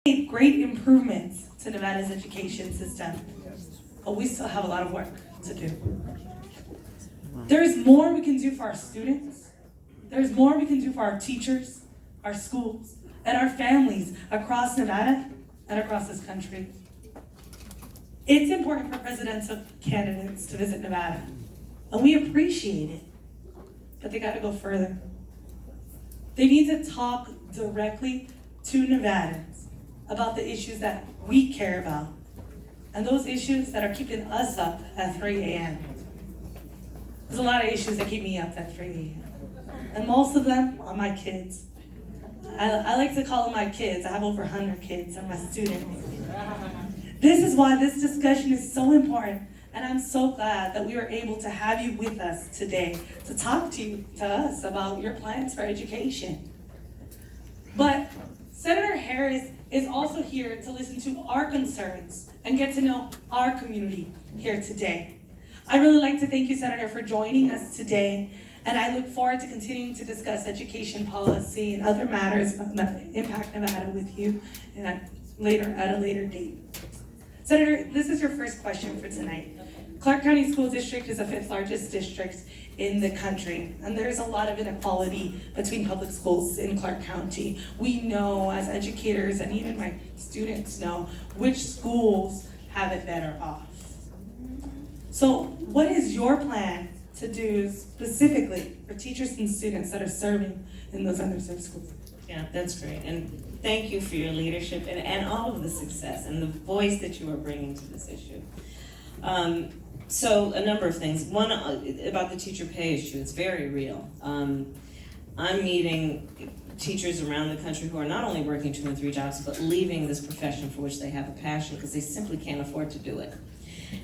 made great improvements to Nevada's education system, but we still have a lot of work to do. There's more we can do for our students. There's more we can do for our teachers, our schools, and our families across Nevada and across this country. It's important for presidential candidates to visit Nevada, and we appreciate it, but they gotta go further. They need to talk directly to Nevadans about the issues that we care about, and those issues that are keeping us up at 3 a.m. There's a lot of issues that keep me up at 3 a.m. And most of them are my kids. I like to call them my kids. I have over 100 kids. They're my students. This is why this discussion is so important, and I'm so glad that we were able to have you with us today to talk to us about your plans for education. But Senator Harris is also here to listen to our concerns and get to know our community here today. I'd really like to thank you, Senator, for joining us today, and I look forward to continuing to discuss education policy and other matters that impact Nevada with you at a later date. Senator, this is your first question for tonight. Clark County School District is the 5th largest district in the country, and there's a lot of inequality between public schools in Clark County. We know as educators, and even my students know, which schools have it better off. So what is your plan to do specifically for teachers and students that are serving in those underserved schools? Yeah, that's great. And thank you for your leadership and all of the success and the voice that you are bringing to this issue. So a number of things. One, about the teacher pay issue, it's very real. I'm meeting teachers around the country who are not only working 2 and 3 jobs, but leaving this profession for which they have a passion because they simply can't afford to do it.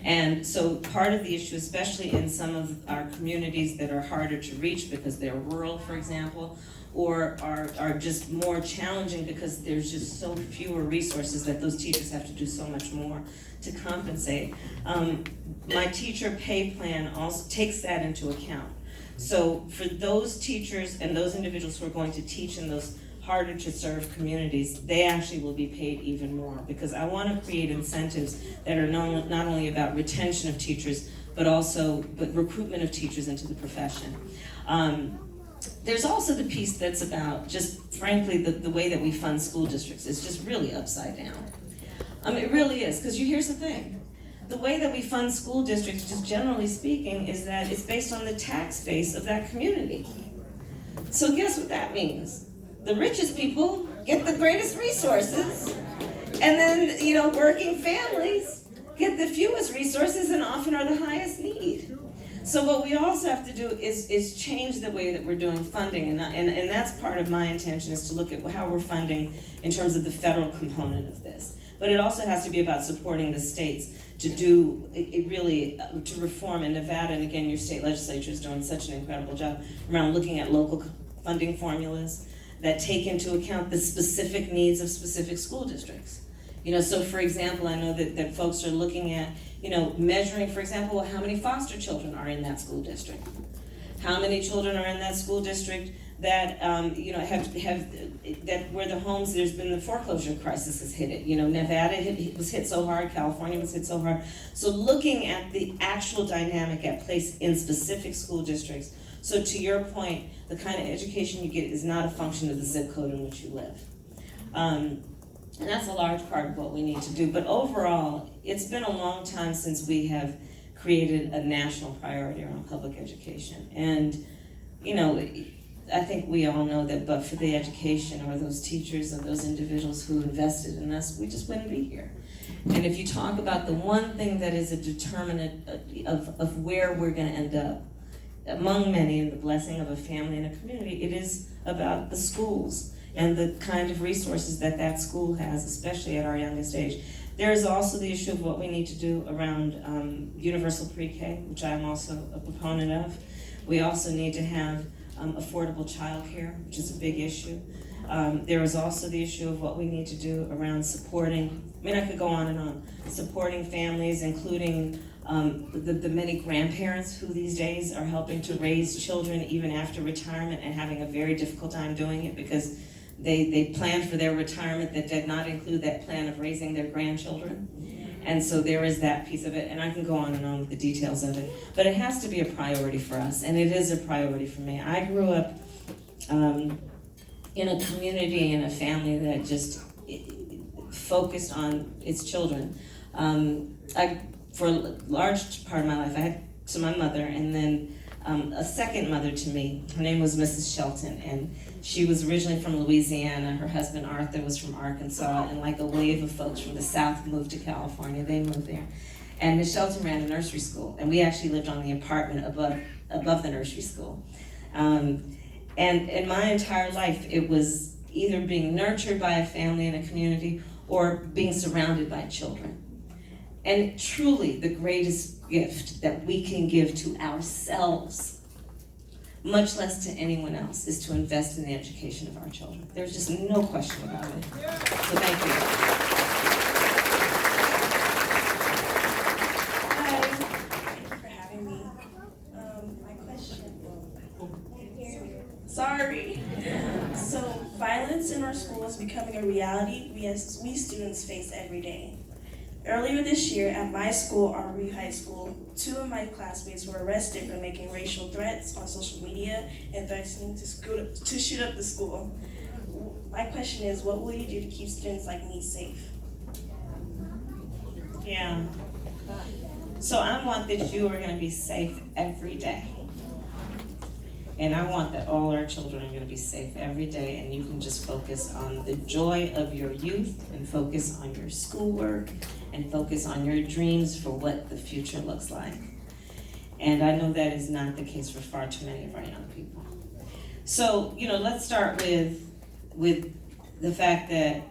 And so part of the issue, especially in some of our communities that are harder to reach because they're rural, for example, or are just more challenging because there's just so fewer resources that those teachers have to do so much more to compensate. My teacher pay plan also takes that into account. So for those teachers and those individuals who are going to teach in those harder to serve communities, they actually will be paid even more because I want to create incentives that are not only about retention of teachers, but recruitment of teachers into the profession. There's also the piece that's about just, frankly, the way that we fund school districts is just really upside down. It really is, because here's the thing. The way that we fund school districts, just generally speaking, is that it's based on the tax base of that community. So guess what that means? The richest people get the greatest resources, and then, working families get the fewest resources and often are the highest need. So what we also have to do is change the way that we're doing funding, and that's part of my intention, is to look at how we're funding in terms of the federal component of this. But it also has to be about supporting the states to do to reform in Nevada, and again, your state legislature is doing such an incredible job around looking at local funding formulas that take into account the specific needs of specific school districts. So for example, I know that folks are looking at, measuring, for example, how many foster children are in that school district. How many children are in that school district that, that where the homes, there's been the foreclosure crisis has hit it. Nevada was hit so hard, California was hit so hard. So looking at the actual dynamic at place in specific school districts. So to your point, the kind of education you get is not a function of the zip code in which you live. And that's a large part of what we need to do. But overall, it's been a long time since we have created a national priority around public education. And, I think we all know that but for the education or those teachers or those individuals who invested in us, we just wouldn't be here. And if you talk about the one thing that is a determinant of where we're going to end up, among many, in the blessing of a family and a community, it is about the schools and the kind of resources that school has, especially at our youngest age. There is also the issue of what we need to do around universal pre-K, which I'm also a proponent of. We also need to have affordable childcare, which is a big issue. There is also the issue of what we need to do around supporting, I could go on and on, supporting families, including the many grandparents who these days are helping to raise children even after retirement and having a very difficult time doing it because They planned for their retirement that did not include that plan of raising their grandchildren. And so there is that piece of it, and I can go on and on with the details of it. But it has to be a priority for us, and it is a priority for me. I grew up in a community and a family that just focused on its children. For a large part of my life, I had my mother, and then a second mother to me. Her name was Mrs. Shelton, and she was originally from Louisiana. Her husband Arthur was from Arkansas, and like a wave of folks from the South moved to California. They moved there. And Miss Shelton ran a nursery school, and we actually lived on the apartment above the nursery school. And in my entire life, it was either being nurtured by a family and a community or being surrounded by children. And truly, the greatest gift that we can give to ourselves, much less to anyone else, is to invest in the education of our children. There's just no question about it. So thank you. Hi, thank you for having me. My question. Sorry. So, violence in our school is becoming a reality we students face every day. Earlier this year at my school, Aubrey High School, 2 of my classmates were arrested for making racial threats on social media and threatening to shoot up the school. My question is, what will you do to keep students like me safe? Yeah. So I want that you are going to be safe every day. And I want that all our children are going to be safe every day, and you can just focus on the joy of your youth and focus on your schoolwork and focus on your dreams for what the future looks like. And I know that is not the case for far too many of our young people. So, let's start with the fact that,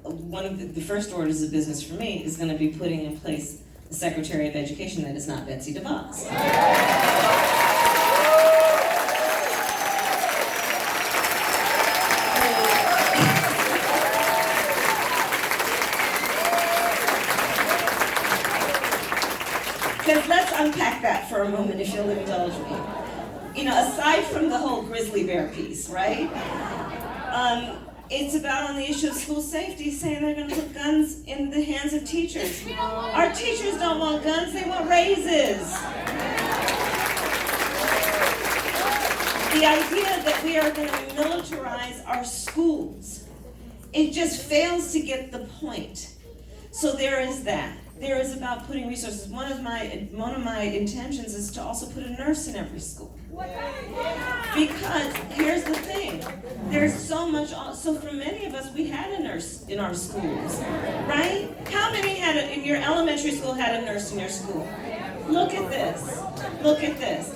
one of the first orders of business for me is going to be putting in place a Secretary of Education that is not Betsy DeVos. Let's unpack that for a moment, if you'll indulge me. Aside from the whole grizzly bear piece, right? It's about on the issue of school safety, saying they're going to put guns in the hands of teachers. Our teachers don't want guns, they want raises. The idea that we are going to militarize our schools, it just fails to get the point. So there is that. There is about putting resources. One of my intentions is to also put a nurse in every school. Because here's the thing, there's so much. So for many of us, we had a nurse in our schools, right? How many in your elementary school had a nurse in your school? Look at this. Look at this.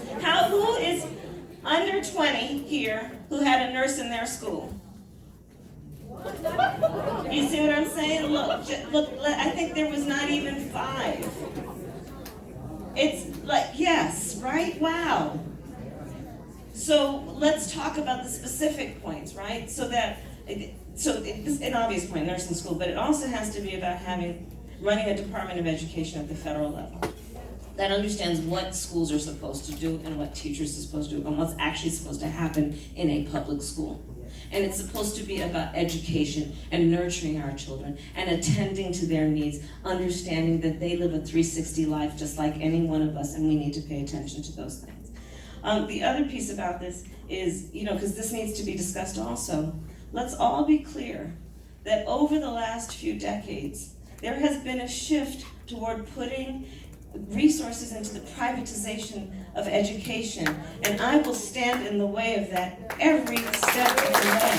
Who is under 20 here who had a nurse in their school? You see what I'm saying? Look, I think there was not even 5. It's like, yes, right? Wow. So let's talk about the specific points, right? It's an obvious point, nursing school, but it also has to be about running a Department of Education at the federal level that understands what schools are supposed to do and what teachers are supposed to do and what's actually supposed to happen in a public school. And it's supposed to be about education and nurturing our children and attending to their needs, understanding that they live a 360 life just like any one of us, and we need to pay attention to those things. The other piece about this is, because this needs to be discussed also, let's all be clear that over the last few decades, there has been a shift toward putting resources into the privatization of education, and I will stand in the way of that every step of the way.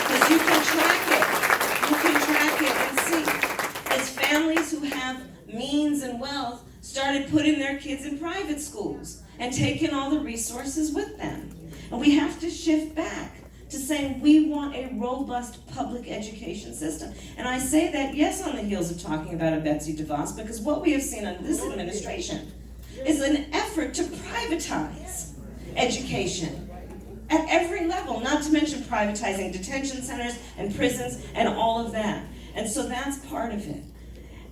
Because you can track it and see. As families who have means and wealth started putting their kids in private schools and taking all the resources with them. And we have to shift back to saying we want a robust public education system. And I say that, yes, on the heels of talking about a Betsy DeVos, because what we have seen under this administration is an effort to privatize education at every level, not to mention privatizing detention centers and prisons and all of that. And so that's part of it.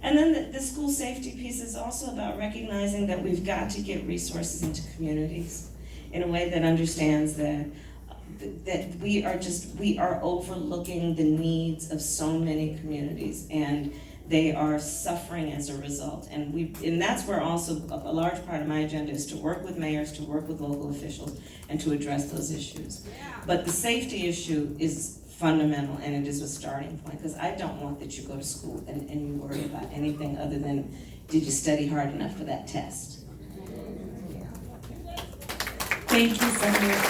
And then the school safety piece is also about recognizing that we've got to get resources into communities. in a way that understands that we are overlooking the needs of so many communities, and they are suffering as a result. And that's where also a large part of my agenda is to work with mayors, to work with local officials, and to address those issues. But the safety issue is fundamental, and it is a starting point, because I don't want that you go to school and you worry about anything other than, did you study hard enough for that test? Thank you, Senator.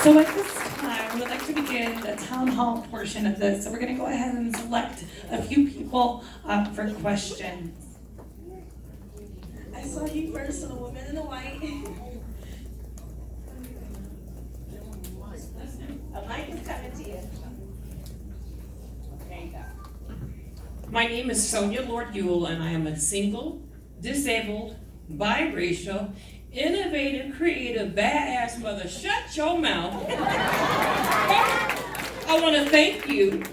So at this time, we would like to begin the town hall portion of this. So we're going to go ahead and select a few people for questions. I saw you first, so the woman in the white. A mic is coming to you. There you go. My name is Sonia Lord Yule, and I am a single, disabled, biracial, innovative, creative, badass mother. Shut your mouth. I want to thank you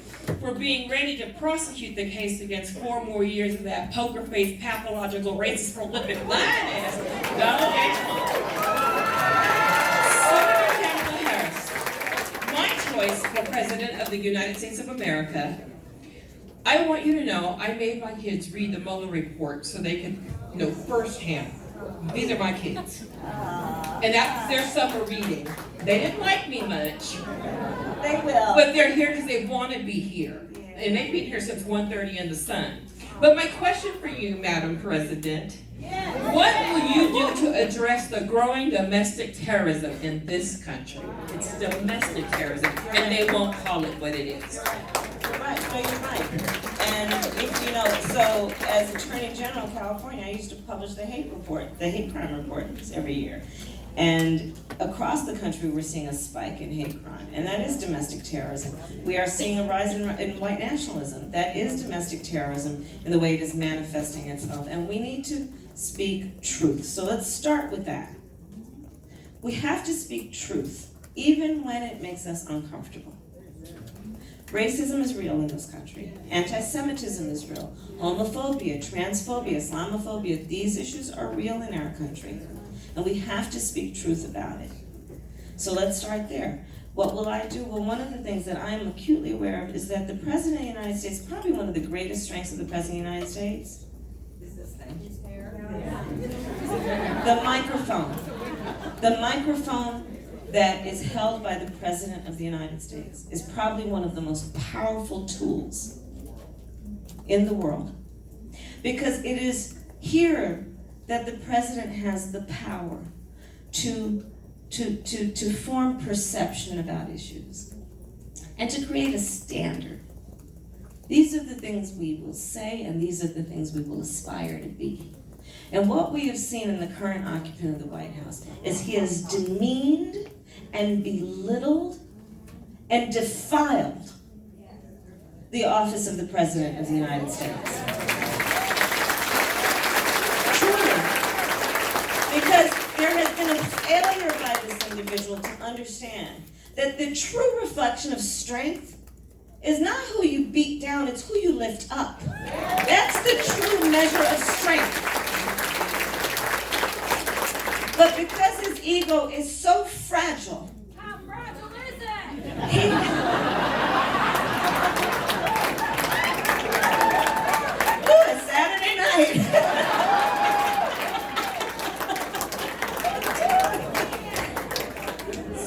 for being ready to prosecute the case against 4 more years of that poker-faced, pathological, racist, prolific, lying ass Donald J. Trump. Senator Kamala Harris, my choice for President of the United States of America. I want you to know I made my kids read the Mueller report so they could know firsthand. These are my kids. And that's their summer reading. They didn't like me much. They will. But they're here because they want to be here. And they've been here since 1:30 in the sun. But my question for you, Madam President, what will you do to address the growing domestic terrorism in this country? It's domestic terrorism, and they won't call it what it is. Right, so you're right. And if you know, so as Attorney General of California, I used to publish the hate crime report every year. And across the country, we're seeing a spike in hate crime, and that is domestic terrorism. We are seeing a rise in white nationalism. That is domestic terrorism in the way it is manifesting itself. And we need to speak truth. So let's start with that. We have to speak truth, even when it makes us uncomfortable. Racism is real in this country. Anti-Semitism is real. Homophobia, transphobia, Islamophobia, these issues are real in our country. And we have to speak truth about it. So let's start there. What will I do? Well, one of the things that I am acutely aware of is that the President of the United States, probably one of the greatest strengths of the President of the United States, is this thing. The microphone. The microphone that is held by the President of the United States is probably one of the most powerful tools in the world. Because it is here that the President has the power to form perception about issues and to create a standard. These are the things we will say, and these are the things we will aspire to be. And what we have seen in the current occupant of the White House is he has demeaned and belittled and defiled the office of the President of the United States. Truly. Because there has been a failure by this individual to understand that the true reflection of strength is not who you beat down, it's who you lift up. That's the true measure of strength. But because his ego is so fragile, how fragile is it? Ooh, it's Saturday night.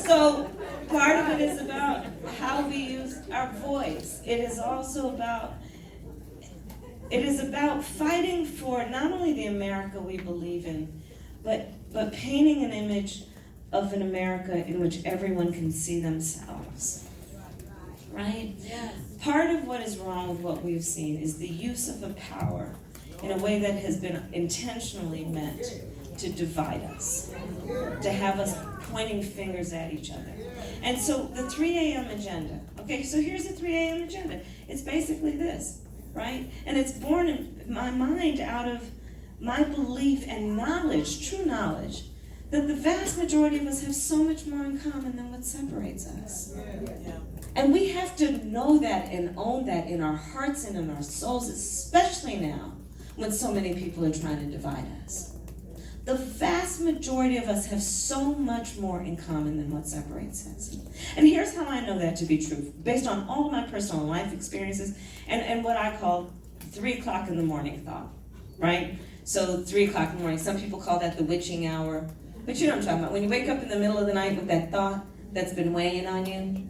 So part of it is about how we use our voice. It is also about fighting for not only the America we believe in, but painting an image of an America in which everyone can see themselves. Right? Yes. Part of what is wrong with what we've seen is the use of a power in a way that has been intentionally meant to divide us, to have us pointing fingers at each other. And so the 3 a.m. agenda, okay, so here's the 3 a.m. agenda. It's basically this, right? And it's born in my mind out of my belief and knowledge, true knowledge, that the vast majority of us have so much more in common than what separates us. And we have to know that and own that in our hearts and in our souls, especially now when so many people are trying to divide us. The vast majority of us have so much more in common than what separates us. And here's how I know that to be true, based on all of my personal life experiences and what I call 3 o'clock in the morning thought, right? So 3 o'clock in the morning, some people call that the witching hour. But you know what I'm talking about, when you wake up in the middle of the night with that thought that's been weighing on you.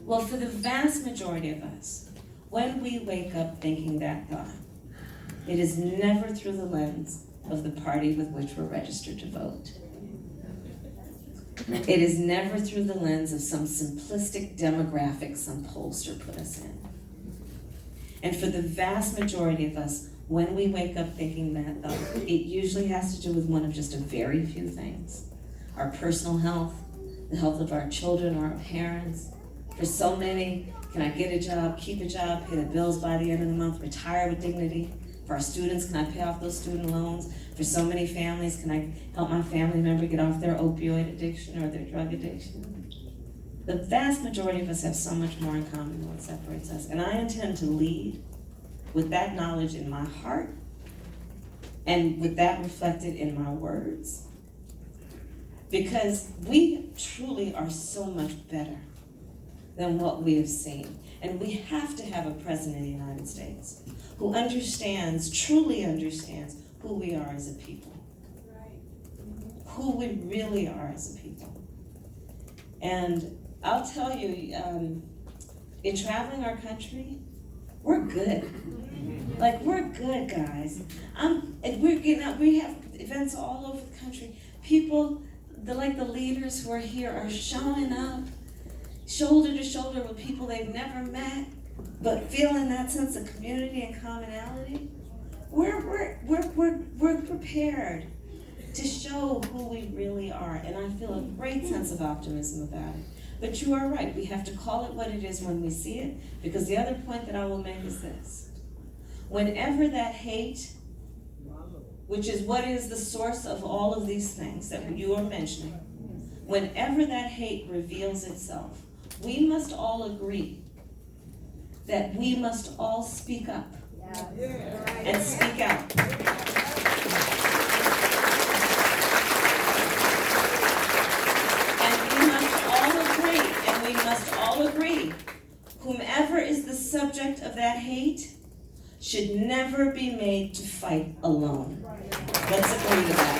Well, for the vast majority of us, when we wake up thinking that thought, it is never through the lens of the party with which we're registered to vote. It is never through the lens of some simplistic demographic some pollster put us in. And for the vast majority of us, when we wake up thinking that thought, it usually has to do with one of just a very few things. Our personal health, the health of our children or our parents. For so many, can I get a job, keep a job, pay the bills by the end of the month, retire with dignity? For our students, can I pay off those student loans? For so many families, can I help my family member get off their opioid addiction or their drug addiction? The vast majority of us have so much more in common than what separates us. And I intend to lead with that knowledge in my heart and with that reflected in my words. Because we truly are so much better than what we have seen. And we have to have a president of the United States who understands, truly understands who we are as a people. Who we really are as a people. And I'll tell you, in traveling our country, we're good. Like, we're good, guys. We're getting out, we have events all over the country. People, the leaders who are here are showing up shoulder to shoulder with people they've never met, but feeling that sense of community and commonality. We're prepared to show who we really are, and I feel a great sense of optimism about it. But you are right, we have to call it what it is when we see it, because the other point that I will make is this. Whenever that hate, which is what is the source of all of these things that you are mentioning, whenever that hate reveals itself, we must all agree that we must all speak up and speak out. And we must all agree, whomever is the subject of that hate should never be made to fight alone. Let's agree to that.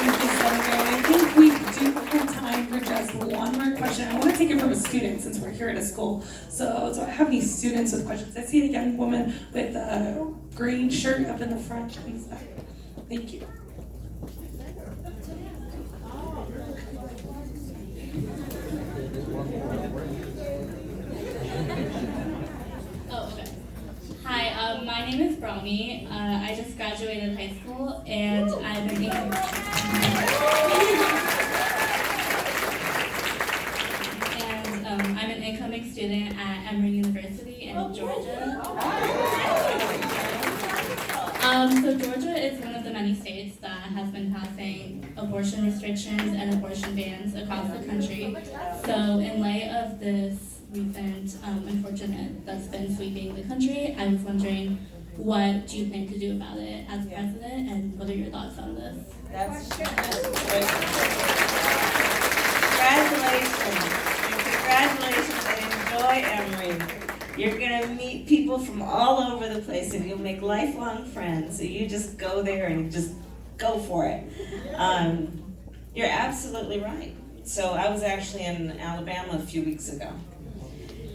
Thank you, Senator. I think we do have time for just one more question. I want to take it from a student since we're here at a school. So I have any students with questions? I see a young woman with a green shirt up in the front. Please. Thank you. Oh, okay. Hi, my name is Brownie. I just graduated high school, and I'm an incoming student at Emory University in Georgia. So Georgia is one of the many states that has been passing abortion restrictions and abortion bans across the country. So in light of this recent unfortunate that's been sweeping the country, I was wondering, what do you plan to do about it as president, and what are your thoughts on this? That's great. Congratulations and enjoy Emory. You're gonna meet people from all over the place and you'll make lifelong friends. So you just go there and just go for it. You're absolutely right. So I was actually in Alabama a few weeks ago.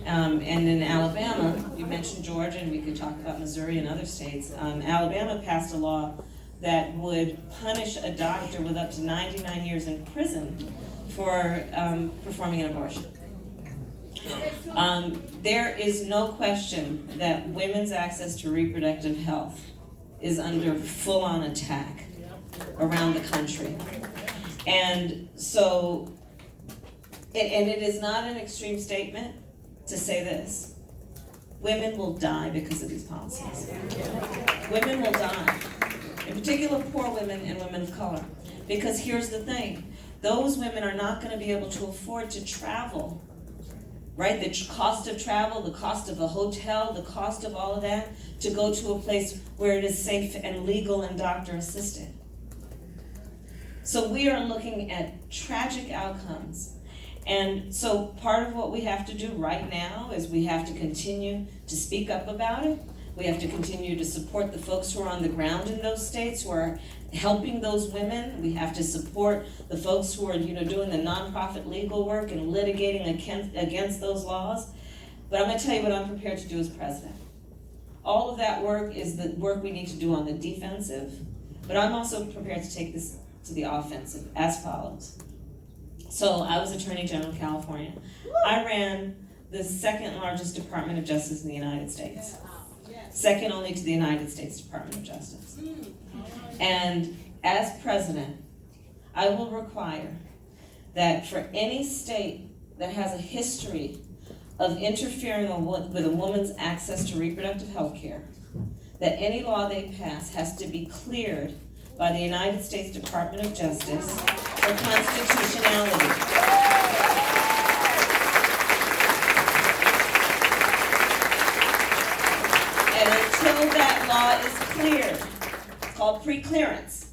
And in Alabama, you mentioned Georgia, and we could talk about Missouri and other states. Alabama passed a law that would punish a doctor with up to 99 years in prison for performing an abortion. There is no question that women's access to reproductive health is under full-on attack around the country. And so, and it is not an extreme statement to say this: women will die because of these policies. Women will die, in particular poor women and women of color. Because here's the thing, those women are not going to be able to afford to travel right? The cost of travel, the cost of a hotel, the cost of all of that, to go to a place where it is safe and legal and doctor assisted. So we are looking at tragic outcomes. And so part of what we have to do right now is we have to continue to speak up about it. We have to continue to support the folks who are on the ground in those states who are helping those women. We have to support the folks who are, doing the nonprofit legal work and litigating against those laws. But I'm gonna tell you what I'm prepared to do as president. All of that work is the work we need to do on the defensive, but I'm also prepared to take this to the offensive as follows. So I was Attorney General of California. I ran the second largest Department of Justice in the United States. Second only to the United States Department of Justice. And as president, I will require that for any state that has a history of interfering with a woman's access to reproductive health care, that any law they pass has to be cleared by the United States Department of Justice for constitutionality. And until that law is cleared, it's called pre-clearance.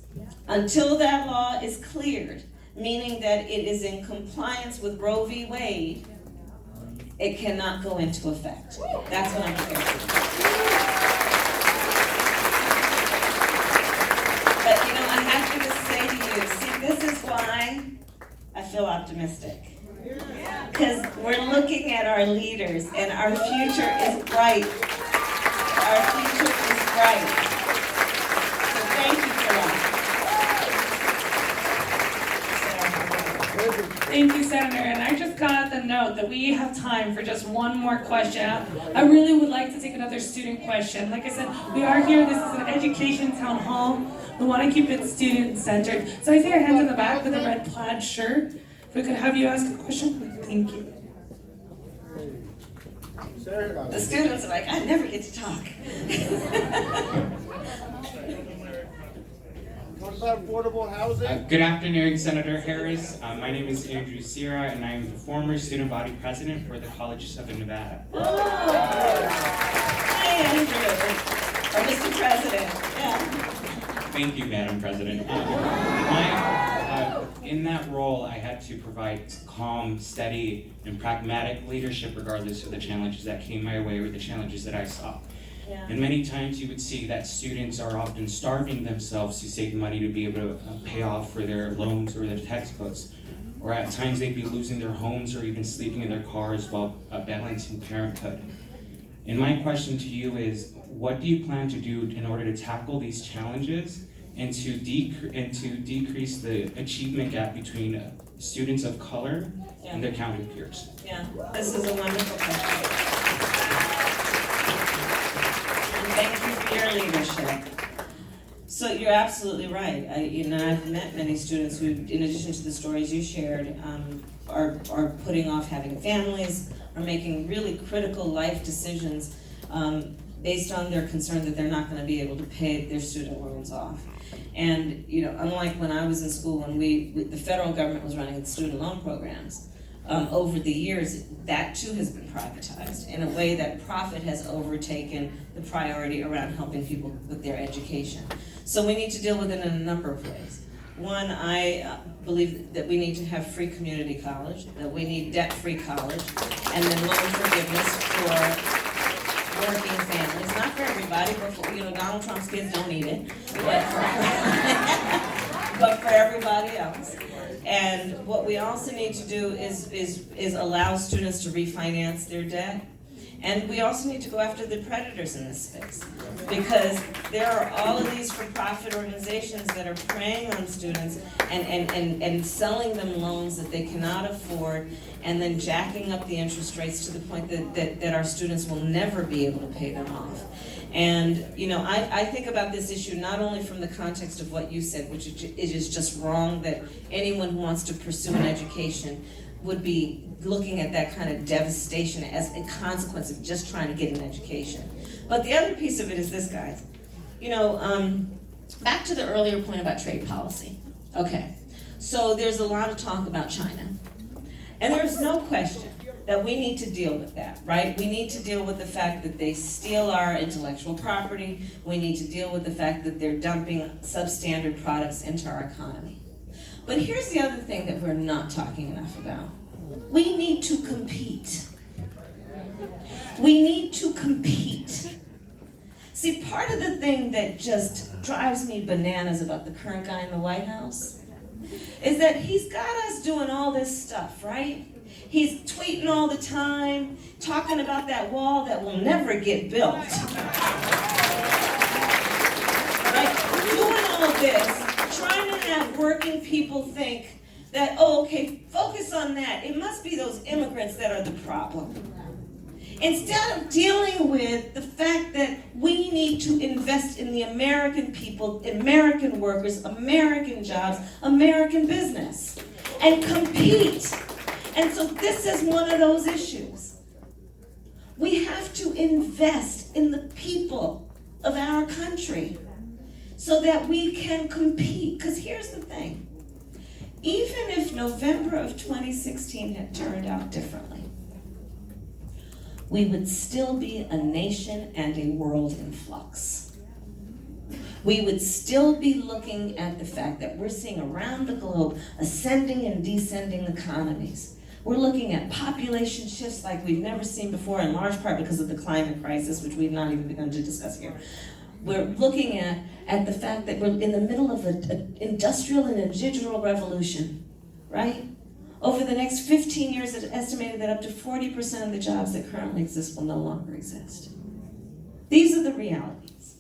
Until that law is cleared, meaning that it is in compliance with Roe v. Wade, it cannot go into effect. That's what I'm prepared to do. But I have to just say to you, see, this is why I feel optimistic. Because we're looking at our leaders and our future is bright. Our future is bright. So thank you for that. Thank you, Senator. And I just got the note that we have time for just one more question. I really would like to take another student question. Like I said, we are here. This is an education town hall. We want to keep it student-centered. So I see your hands in the back with a red plaid shirt. If we could have you ask a question. Thank you. The students are like, I never get to talk. What about affordable housing? Good afternoon, Senator Harris. My name is Andrew Sierra, and I am the former student body president for the College of Southern Nevada. Oh. Hi, Andrew. Or Mr. President. Yeah. Thank you, Madam President. In that role, I had to provide calm, steady, and pragmatic leadership regardless of the challenges that came my way or the challenges that I saw. Yeah. And many times you would see that students are often starving themselves to save money to be able to pay off for their loans or their textbooks. Or at times they'd be losing their homes or even sleeping in their cars while balancing parenthood. And my question to you is, what do you plan to do in order to tackle these challenges and to decrease the achievement gap between students of color and their counterparts? Yeah, this is a wonderful question. Thank you for your leadership. So you're absolutely right. I've met many students who, in addition to the stories you shared, are putting off having families, are making really critical life decisions based on their concern that they're not going to be able to pay their student loans off. And unlike when I was in school, when the federal government was running the student loan programs, over the years, that too has been privatized in a way that profit has overtaken the priority around helping people with their education. So we need to deal with it in a number of ways. One, I believe that we need to have free community college, that we need debt-free college, and then loan forgiveness for working families. Not for everybody, but for, Donald Trump's kids don't need it, but for everybody else. And what we also need to do is allow students to refinance their debt. And we also need to go after the predators in this space, because there are all of these for-profit organizations that are preying on students and selling them loans that they cannot afford, and then jacking up the interest rates to the point that our students will never be able to pay them off. And I think about this issue not only from the context of what you said, which it is just wrong that anyone who wants to pursue an education would be looking at that kind of devastation as a consequence of just trying to get an education. But the other piece of it is this, guys. Back to the earlier point about trade policy. Okay, so there's a lot of talk about China. And there's no question that we need to deal with that, right? We need to deal with the fact that they steal our intellectual property. We need to deal with the fact that they're dumping substandard products into our economy. But here's the other thing that we're not talking enough about. We need to compete. We need to compete. See, part of the thing that just drives me bananas about the current guy in the White House is that he's got us doing all this stuff, right? He's tweeting all the time, talking about that wall that will never get built. Like, doing all this, trying to have working people think that, oh, okay, focus on that. It must be those immigrants that are the problem. Instead of dealing with the fact that we need to invest in the American people, American workers, American jobs, American business, and compete. And so this is one of those issues. We have to invest in the people of our country so that we can compete. Because here's the thing. Even if November of 2016 had turned out differently, we would still be a nation and a world in flux. We would still be looking at the fact that we're seeing around the globe ascending and descending economies. We're looking at population shifts like we've never seen before, in large part because of the climate crisis, which we've not even begun to discuss here. We're looking at the fact that we're in the middle of an industrial and a digital revolution, right? Over the next 15 years, it's estimated that up to 40% of the jobs that currently exist will no longer exist. These are the realities.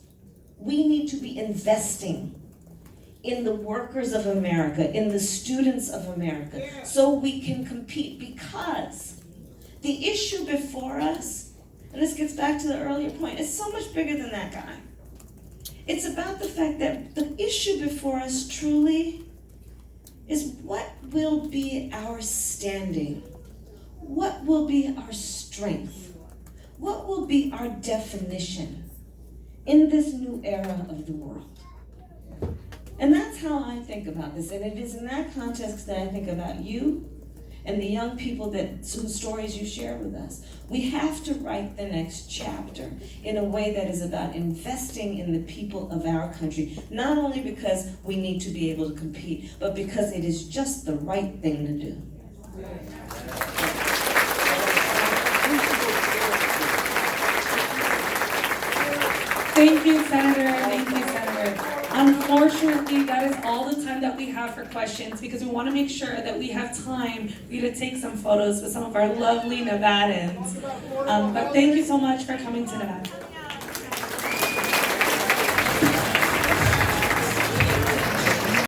We need to be investing in the workers of America, in the students of America, so we can compete, because the issue before us, and this gets back to the earlier point, is so much bigger than that guy. It's about the fact that the issue before us truly is what will be our standing? What will be our strength? What will be our definition in this new era of the world? And that's how I think about this. And it is in that context that I think about you and the young people whose stories you share with us. We have to write the next chapter in a way that is about investing in the people of our country, not only because we need to be able to compete, but because it is just the right thing to do. Thank you, Senator. Thank you, Senator. Unfortunately, that is all the time that we have for questions, because we want to make sure that we have time for you to take some photos with some of our lovely Nevadans. But thank you so much for coming to Nevada.